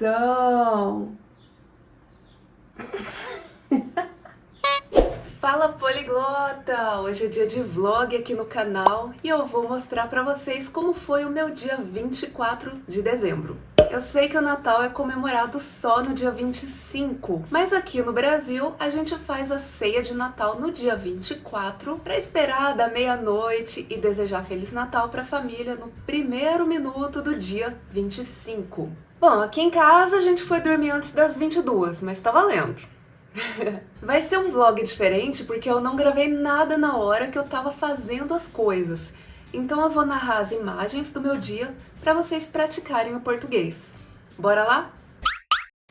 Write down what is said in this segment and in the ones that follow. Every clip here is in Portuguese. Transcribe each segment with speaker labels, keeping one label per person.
Speaker 1: Então... Fala poliglota! Hoje é dia de vlog aqui no canal e eu vou mostrar pra vocês como foi o meu dia 24 de dezembro. Eu sei que o Natal é comemorado só no dia 25, mas aqui no Brasil a gente faz a ceia de Natal no dia 24 para esperar da meia-noite e desejar Feliz Natal para a família no primeiro minuto do dia 25. Bom, aqui em casa a gente foi dormir antes das 22, mas tá valendo. Vai ser um vlog diferente porque eu não gravei nada na hora que eu tava fazendo as coisas. Então eu vou narrar as imagens do meu dia para vocês praticarem o português. Bora lá?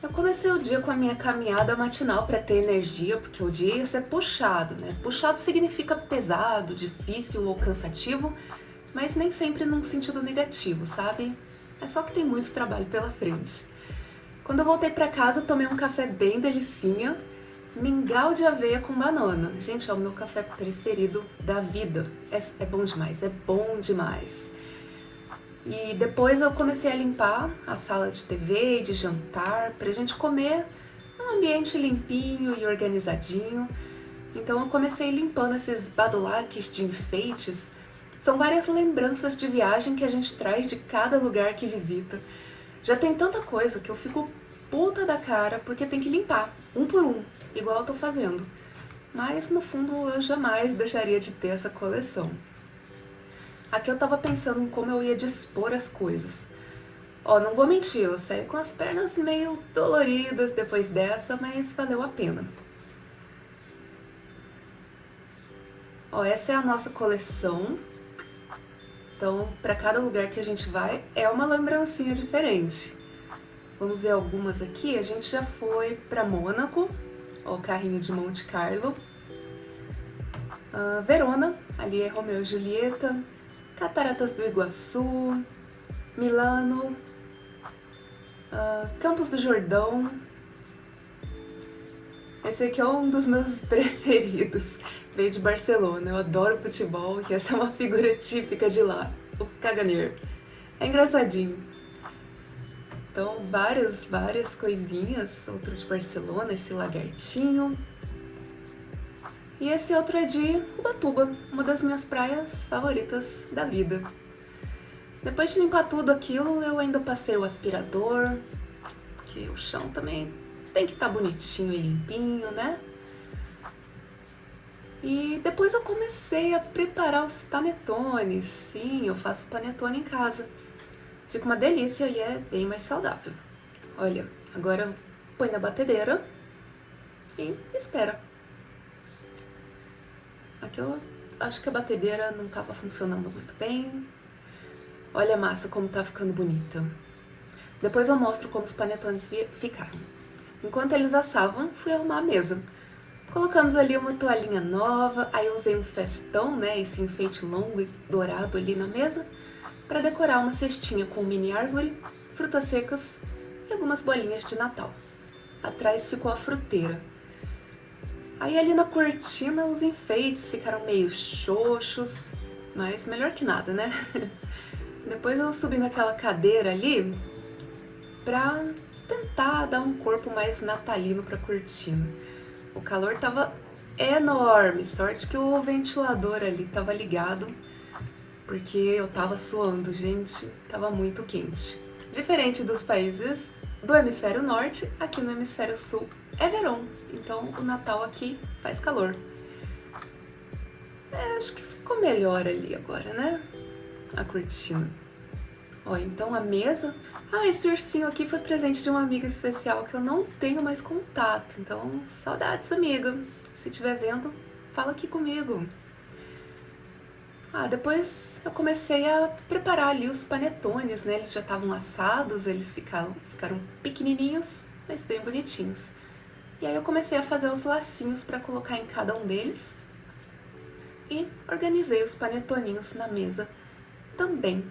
Speaker 1: Eu comecei o dia com a minha caminhada matinal para ter energia, porque o dia ia ser puxado, né? Puxado significa pesado, difícil ou cansativo, mas nem sempre num sentido negativo, sabe? É só que tem muito trabalho pela frente. Quando eu voltei para casa, tomei um café bem delicinha, mingau de aveia com banana. Gente, é o meu café preferido da vida. É bom demais, é bom demais. E depois eu comecei a limpar a sala de TV e de jantar pra gente comer num ambiente limpinho e organizadinho. Então eu comecei limpando esses badulaques de enfeites. São várias lembranças de viagem que a gente traz de cada lugar que visita. Já tem tanta coisa que eu fico puta da cara porque tem que limpar, um por um, igual eu tô fazendo. Mas no fundo eu jamais deixaria de ter essa coleção. Aqui eu tava pensando em como eu ia dispor as coisas. Ó, não vou mentir, eu saí com as pernas meio doloridas depois dessa, mas valeu a pena. Ó, essa é a nossa coleção. Então, para cada lugar que a gente vai, é uma lembrancinha diferente. Vamos ver algumas aqui. A gente já foi para Mônaco, ó, o carrinho de Monte Carlo. Verona, ali é Romeu e Julieta. Cataratas do Iguaçu. Milano. Campos do Jordão. Esse aqui é um dos meus preferidos. Veio de Barcelona. Eu adoro futebol e essa é uma figura típica de lá. O Caganer. É engraçadinho. Então, várias coisinhas. Outro de Barcelona, esse lagartinho. E esse outro é de Ubatuba, uma das minhas praias favoritas da vida. Depois de limpar tudo aquilo, eu ainda passei o aspirador, porque o chão também tem que estar bonitinho e limpinho, né? E depois eu comecei a preparar os panetones. Sim, eu faço panetone em casa. Fica uma delícia e é bem mais saudável. Olha, agora põe na batedeira e espera. Aqui eu acho que a batedeira não estava funcionando muito bem. Olha a massa como tá ficando bonita. Depois eu mostro como os panetones ficaram. Enquanto eles assavam, fui arrumar a mesa. Colocamos ali uma toalhinha nova, aí eu usei um festão, né, esse enfeite longo e dourado ali na mesa, para decorar uma cestinha com mini árvore, frutas secas e algumas bolinhas de Natal. Atrás ficou a fruteira. Aí ali na cortina os enfeites ficaram meio xoxos, mas melhor que nada, né? Depois eu subi naquela cadeira ali pra tentar dar um corpo mais natalino pra cortina. O calor tava enorme, sorte que o ventilador ali tava ligado, porque eu tava suando, gente, tava muito quente. Diferente dos países do hemisfério norte, aqui no hemisfério sul é verão, então o Natal aqui faz calor. Acho que ficou melhor ali agora, né? A cortina. Ó, então a mesa... esse ursinho aqui foi presente de uma amiga especial que eu não tenho mais contato, então saudades, amiga. Se estiver vendo, fala aqui comigo. Depois eu comecei a preparar ali os panetones, né? Eles já estavam assados, eles ficaram pequenininhos, mas bem bonitinhos. E aí eu comecei a fazer os lacinhos para colocar em cada um deles. E organizei os panetoninhos na mesa também.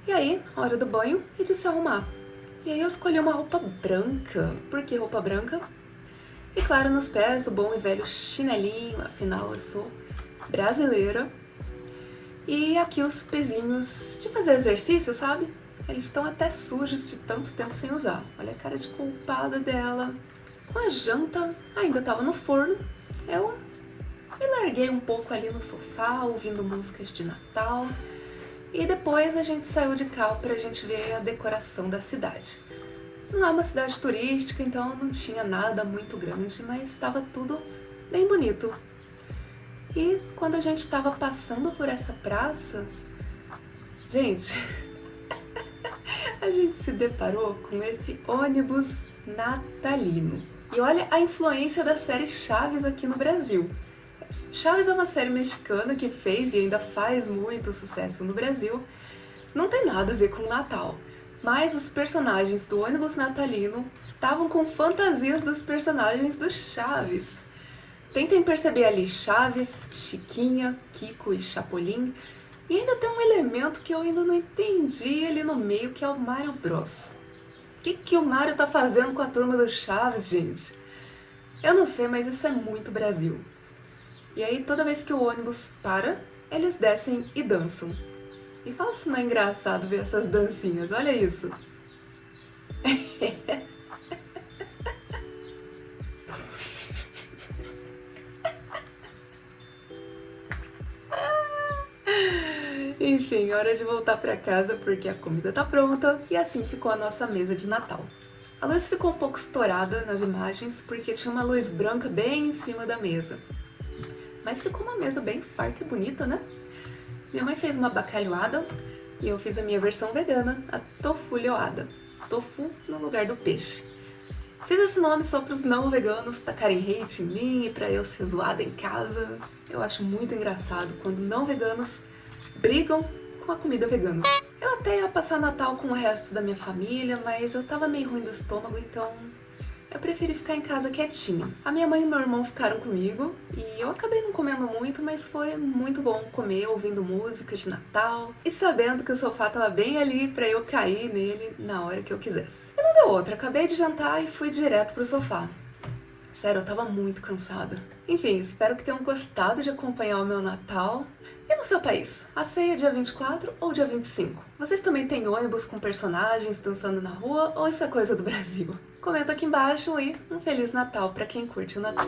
Speaker 1: E aí, hora do banho e de se arrumar. E aí eu escolhi uma roupa branca. Por que roupa branca? E claro, nos pés o bom e velho chinelinho, afinal eu sou brasileira. E aqui os pezinhos de fazer exercício, sabe? Eles estão até sujos de tanto tempo sem usar. Olha a cara de culpada dela. Com a janta ainda estava no forno, eu me larguei um pouco ali no sofá, ouvindo músicas de Natal. E depois a gente saiu de carro pra gente ver a decoração da cidade. Não é uma cidade turística, então não tinha nada muito grande, mas estava tudo bem bonito. E quando a gente estava passando por essa praça, gente, a gente se deparou com esse ônibus natalino. E olha a influência da série Chaves aqui no Brasil. Chaves é uma série mexicana que fez e ainda faz muito sucesso no Brasil. Não tem nada a ver com o Natal, mas os personagens do ônibus natalino estavam com fantasias dos personagens do Chaves. Tentem perceber ali Chaves, Chiquinha, Kiko e Chapolin. E ainda tem um elemento que eu ainda não entendi ali no meio, que é o Mario Bros. O que o Mario tá fazendo com a turma do Chaves, gente? Eu não sei, mas isso é muito Brasil. E aí, toda vez que o ônibus para, eles descem e dançam. E fala se não é engraçado ver essas dancinhas, olha isso. Enfim, hora de voltar pra casa porque a comida tá pronta e assim ficou a nossa mesa de Natal. A luz ficou um pouco estourada nas imagens porque tinha uma luz branca bem em cima da mesa. Mas ficou uma mesa bem farta e bonita, né? Minha mãe fez uma bacalhoada e eu fiz a minha versão vegana, a tofulhoada. Tofu no lugar do peixe. Fiz esse nome só para os não veganos tacarem hate em mim e para eu ser zoada em casa. Eu acho muito engraçado quando não veganos brigam com a comida vegana. Eu até ia passar Natal com o resto da minha família, mas eu tava meio ruim do estômago, então eu preferi ficar em casa quietinha. A minha mãe e meu irmão ficaram comigo e eu acabei não comendo muito, mas foi muito bom comer ouvindo música de Natal e sabendo que o sofá tava bem ali pra eu cair nele na hora que eu quisesse. E não deu outra, acabei de jantar e fui direto pro sofá. Sério, eu tava muito cansada. Enfim, espero que tenham gostado de acompanhar o meu Natal. E no seu país? A ceia é dia 24 ou dia 25? Vocês também têm ônibus com personagens dançando na rua ou isso é coisa do Brasil? Comenta aqui embaixo e um Feliz Natal pra quem curte o Natal.